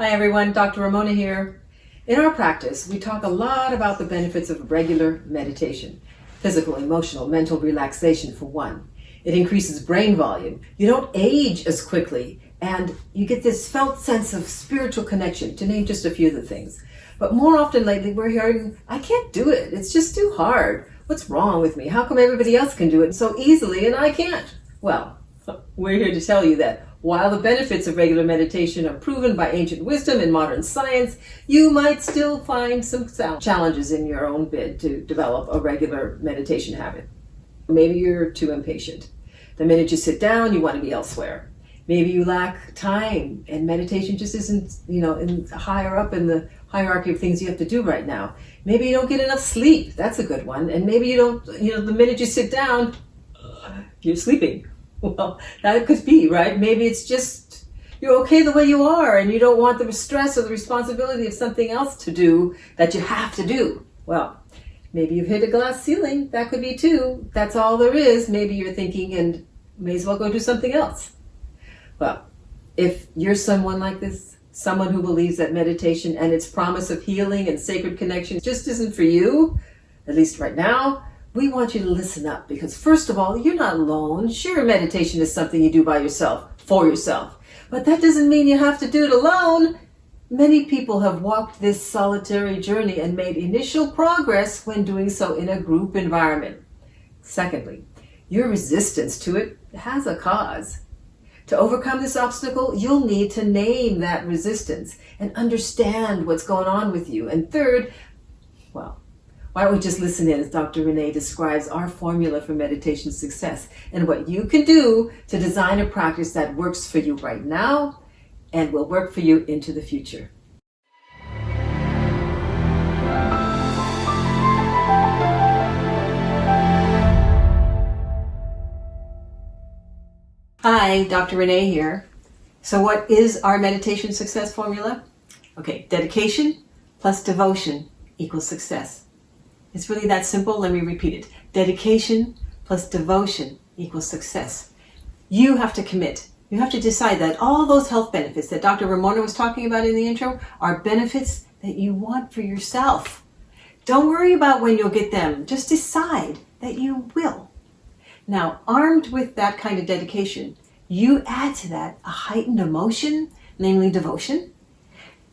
Hi everyone, Dr. Ramona here. In our practice, we talk a lot about the benefits of regular meditation. Physical, emotional, mental relaxation for one. It increases brain volume. You don't age as quickly, and you get this felt sense of spiritual connection, to name just a few of the things. But more often lately, we're hearing, I can't do it. It's just too hard. What's wrong with me? How come everybody else can do it so easily and I can't? Well, we're here to tell you that while the benefits of regular meditation are proven by ancient wisdom and modern science, you might still find some challenges in your own bid to develop a regular meditation habit. Maybe you're too impatient. The minute you sit down, you want to be elsewhere. Maybe you lack time and meditation just isn't, higher up in the hierarchy of things you have to do right now. Maybe you don't get enough sleep. That's a good one. And maybe you don't, the minute you sit down, you're sleeping. Well, that could be, right? Maybe it's just you're okay the way you are and you don't want the stress or the responsibility of something else to do that you have to do. Well, maybe you've hit a glass ceiling. That could be too. That's all there is. Maybe you're thinking and may as well go do something else. Well, if you're someone like this, someone who believes that meditation and its promise of healing and sacred connection just isn't for you, at least right now, we want you to listen up because first of all, you're not alone. Sure, meditation is something you do by yourself, for yourself. But that doesn't mean you have to do it alone. Many people have walked this solitary journey and made initial progress when doing so in a group environment. Secondly, your resistance to it has a cause. To overcome this obstacle, you'll need to name that resistance and understand what's going on with you. And third, why don't we just listen in as Dr. Renee describes our formula for meditation success and what you can do to design a practice that works for you right now and will work for you into the future. Hi, Dr. Renee here. So what is our meditation success formula? Okay, dedication plus devotion equals success. It's really that simple. Let me repeat it. Dedication plus devotion equals success. You have to commit. You have to decide that all those health benefits that Dr. Ramona was talking about in the intro are benefits that you want for yourself. Don't worry about when you'll get them. Just decide that you will. Now, armed with that kind of dedication, you add to that a heightened emotion, namely devotion.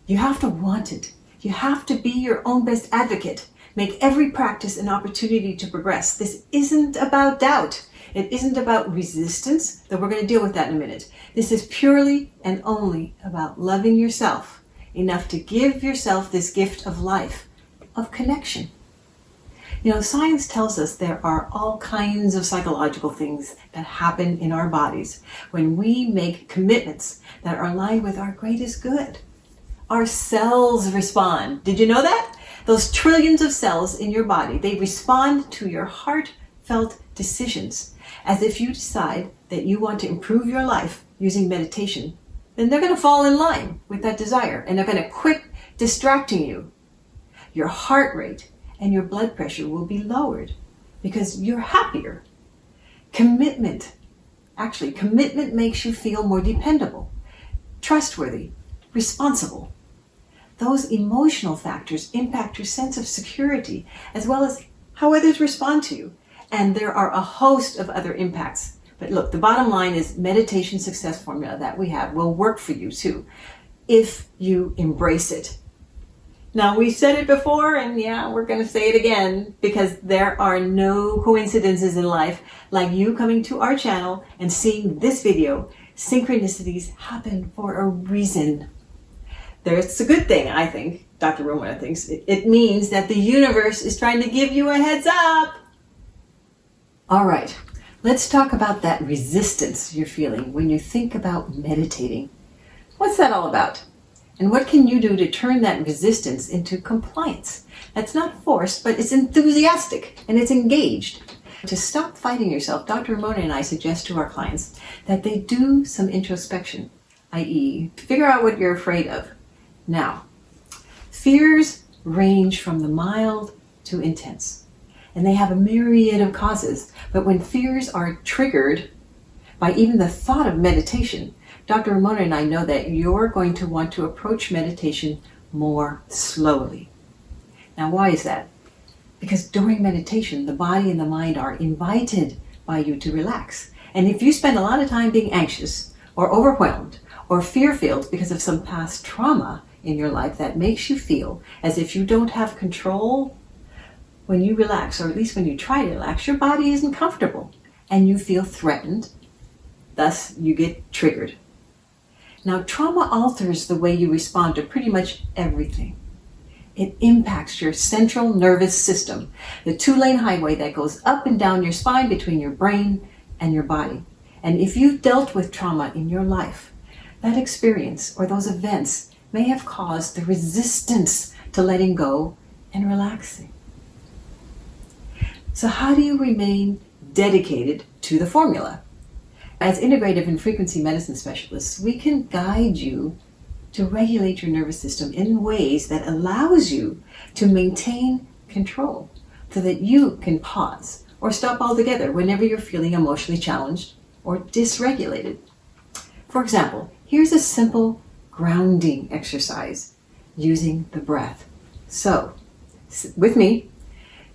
You have to want it. You have to be your own best advocate. Make every practice an opportunity to progress. This isn't about doubt. It isn't about resistance, though we're going to deal with that in a minute. This is purely and only about loving yourself enough to give yourself this gift of life, of connection. Science tells us there are all kinds of psychological things that happen in our bodies when we make commitments that are aligned with our greatest good. Our cells respond. Did you know that? Those trillions of cells in your body, they respond to your heartfelt decisions. As if you decide that you want to improve your life using meditation, then they're going to fall in line with that desire and they're going to quit distracting you. Your heart rate and your blood pressure will be lowered because you're happier. Commitment makes you feel more dependable, trustworthy, responsible. Those emotional factors impact your sense of security as well as how others respond to you. And there are a host of other impacts. But look, the bottom line is meditation success formula that we have will work for you too, if you embrace it. Now, we said it before, and we're going to say it again, because there are no coincidences in life like you coming to our channel and seeing this video. Synchronicities happen for a reason. It's a good thing, I think. Dr. Ramona thinks. It means that the universe is trying to give you a heads up. All right, let's talk about that resistance you're feeling when you think about meditating. What's that all about? And what can you do to turn that resistance into compliance? That's not forced, but it's enthusiastic and it's engaged. To stop fighting yourself, Dr. Ramona and I suggest to our clients that they do some introspection, i.e., figure out what you're afraid of. Now, fears range from the mild to intense, and they have a myriad of causes. But when fears are triggered by even the thought of meditation, Dr. Ramona and I know that you're going to want to approach meditation more slowly. Now, why is that? Because during meditation, the body and the mind are invited by you to relax. And if you spend a lot of time being anxious or overwhelmed or fear-filled because of some past trauma in your life that makes you feel as if you don't have control, when you relax, or at least when you try to relax, your body isn't comfortable and you feel threatened. Thus, you get triggered. Now, trauma alters the way you respond to pretty much everything. It impacts your central nervous system, the two-lane highway that goes up and down your spine between your brain and your body. And if you've dealt with trauma in your life, that experience or those events may have caused the resistance to letting go and relaxing. So how do you remain dedicated to the formula? As integrative and frequency medicine specialists, we can guide you to regulate your nervous system in ways that allows you to maintain control so that you can pause or stop altogether whenever you're feeling emotionally challenged or dysregulated. For example, here's a simple grounding exercise using the breath. So, with me,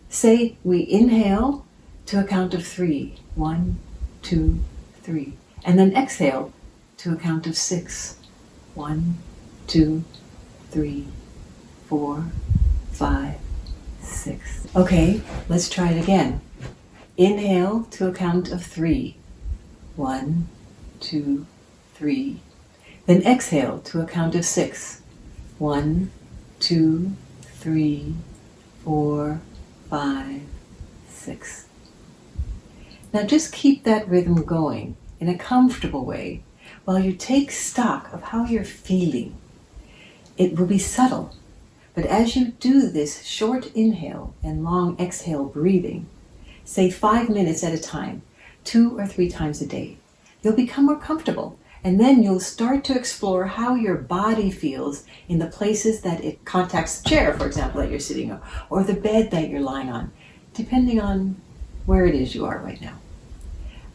say we inhale to a count of 3. 1, 2, 3. And then exhale to a count of 6. 1, 2, 3, 4, 5, 6. Okay, let's try it again. Inhale to a count of 3. 1, 2, 3. Then exhale to a count of 6. 1, 2, 3, 4, 5, 6. Now just keep that rhythm going in a comfortable way while you take stock of how you're feeling. It will be subtle, but as you do this short inhale and long exhale breathing, say 5 minutes at a time, 2 or 3 times a day, you'll become more comfortable, and then you'll start to explore how your body feels in the places that it contacts the chair, for example, that you're sitting on, or the bed that you're lying on, depending on where it is you are right now.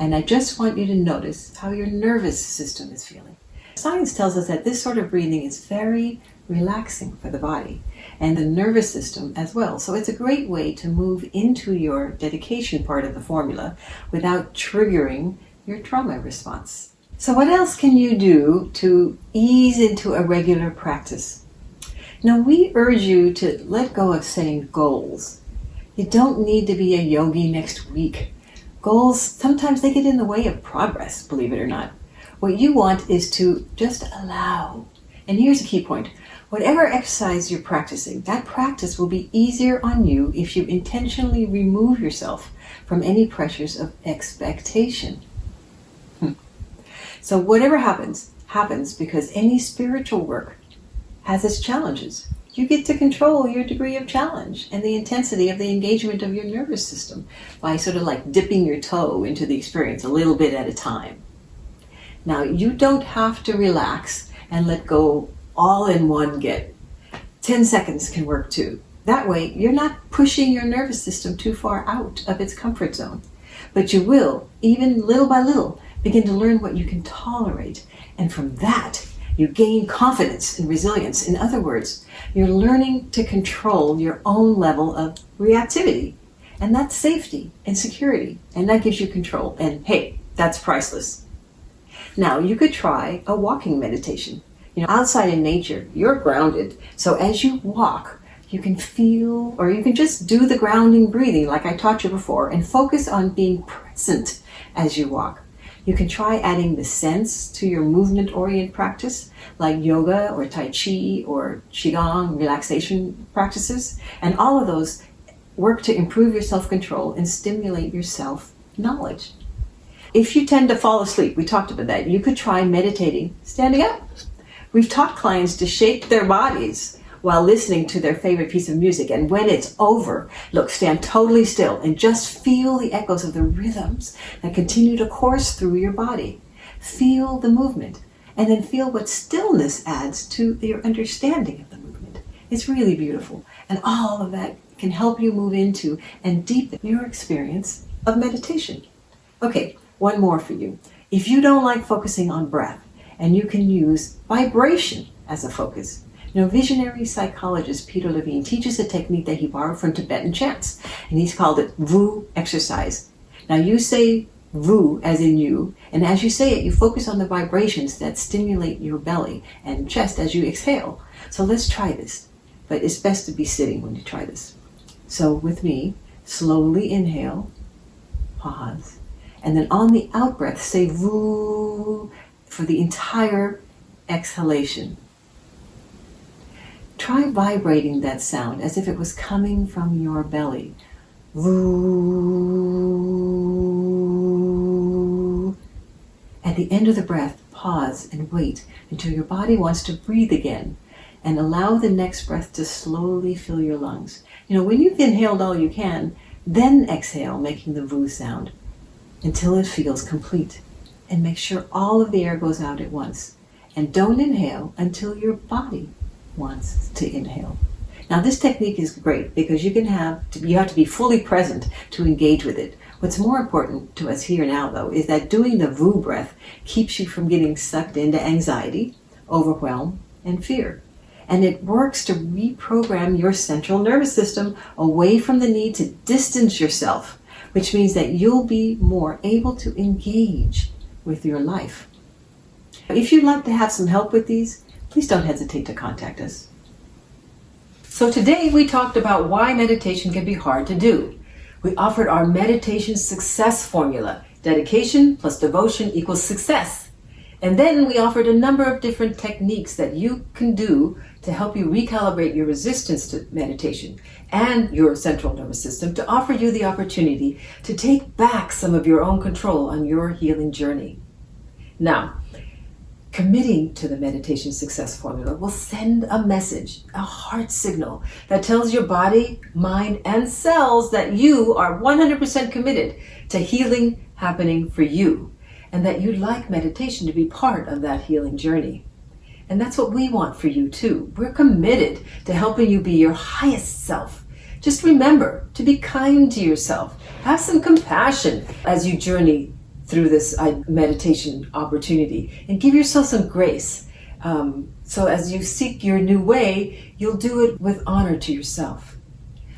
And I just want you to notice how your nervous system is feeling. Science tells us that this sort of breathing is very relaxing for the body and the nervous system as well. So it's a great way to move into your dedication part of the formula without triggering your trauma response. So what else can you do to ease into a regular practice? Now, we urge you to let go of setting goals. You don't need to be a yogi next week. Goals, sometimes they get in the way of progress, believe it or not. What you want is to just allow. And here's a key point. Whatever exercise you're practicing, that practice will be easier on you if you intentionally remove yourself from any pressures of expectation. So whatever happens, happens because any spiritual work has its challenges. You get to control your degree of challenge and the intensity of the engagement of your nervous system by sort of like dipping your toe into the experience a little bit at a time. Now, you don't have to relax and let go all in one get. 10 seconds can work too. That way, you're not pushing your nervous system too far out of its comfort zone. But you will, even little by little, begin to learn what you can tolerate. And from that, you gain confidence and resilience. In other words, you're learning to control your own level of reactivity. And that's safety and security. And that gives you control. And hey, that's priceless. Now, you could try a walking meditation. Outside in nature, you're grounded. So as you walk, you can feel, or you can just do the grounding breathing like I taught you before and focus on being present as you walk. You can try adding the sense to your movement-oriented practice, like yoga or tai chi or qigong relaxation practices. And all of those work to improve your self-control and stimulate your self-knowledge. If you tend to fall asleep, we talked about that, you could try meditating standing up. We've taught clients to shake their bodies while listening to their favorite piece of music. And when it's over, look, stand totally still and just feel the echoes of the rhythms that continue to course through your body. Feel the movement and then feel what stillness adds to your understanding of the movement. It's really beautiful. And all of that can help you move into and deepen your experience of meditation. Okay, one more for you. If you don't like focusing on breath, and you can use vibration as a focus. Visionary psychologist Peter Levine teaches a technique that he borrowed from Tibetan chants, and he's called it Wu exercise. Now you say Wu as in you, and as you say it, you focus on the vibrations that stimulate your belly and chest as you exhale. So let's try this, but it's best to be sitting when you try this. So with me, slowly inhale, pause, and then on the out breath, say Wu for the entire exhalation. Try vibrating that sound as if it was coming from your belly. Woo. At the end of the breath, pause and wait until your body wants to breathe again, and allow the next breath to slowly fill your lungs. When you've inhaled all you can, then exhale, making the Woo sound until it feels complete. And make sure all of the air goes out at once. And don't inhale until your body wants to inhale. Now this technique is great because you have to be fully present to engage with it. What's more important to us here now though is that doing the Woo breath keeps you from getting sucked into anxiety, overwhelm, and fear. And it works to reprogram your central nervous system away from the need to distance yourself, which means that you'll be more able to engage with your life. If you'd like to have some help with these, please don't hesitate to contact us. So today we talked about why meditation can be hard to do. We offered our meditation success formula, dedication plus devotion equals success. And then we offered a number of different techniques that you can do to help you recalibrate your resistance to meditation and your central nervous system to offer you the opportunity to take back some of your own control on your healing journey. Now, committing to the meditation success formula will send a message, a heart signal that tells your body, mind, and cells that you are 100% committed to healing happening for you, and that you'd like meditation to be part of that healing journey. And that's what we want for you too. We're committed to helping you be your highest self. Just remember to be kind to yourself. Have some compassion as you journey through this meditation opportunity, and give yourself some grace. So as you seek your new way, you'll do it with honor to yourself.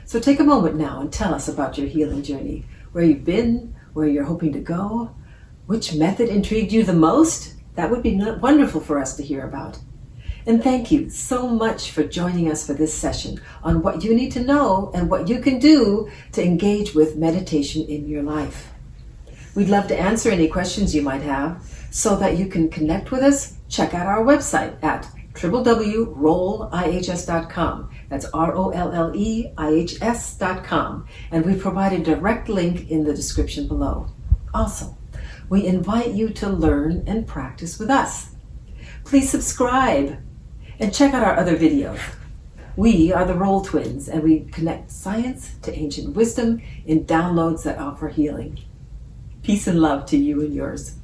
So take a moment now and tell us about your healing journey, where you've been, where you're hoping to go, which method intrigued you the most. That would be wonderful for us to hear about. And thank you so much for joining us for this session on what you need to know and what you can do to engage with meditation in your life. We'd love to answer any questions you might have. So that you can connect with us, check out our website at www.rollihs.com. That's ROLLEIHS.com. And we provide a direct link in the description below. Also, we invite you to learn and practice with us. Please subscribe and check out our other videos. We are the Roll Twins, and we connect science to ancient wisdom in downloads that offer healing. Peace and love to you and yours.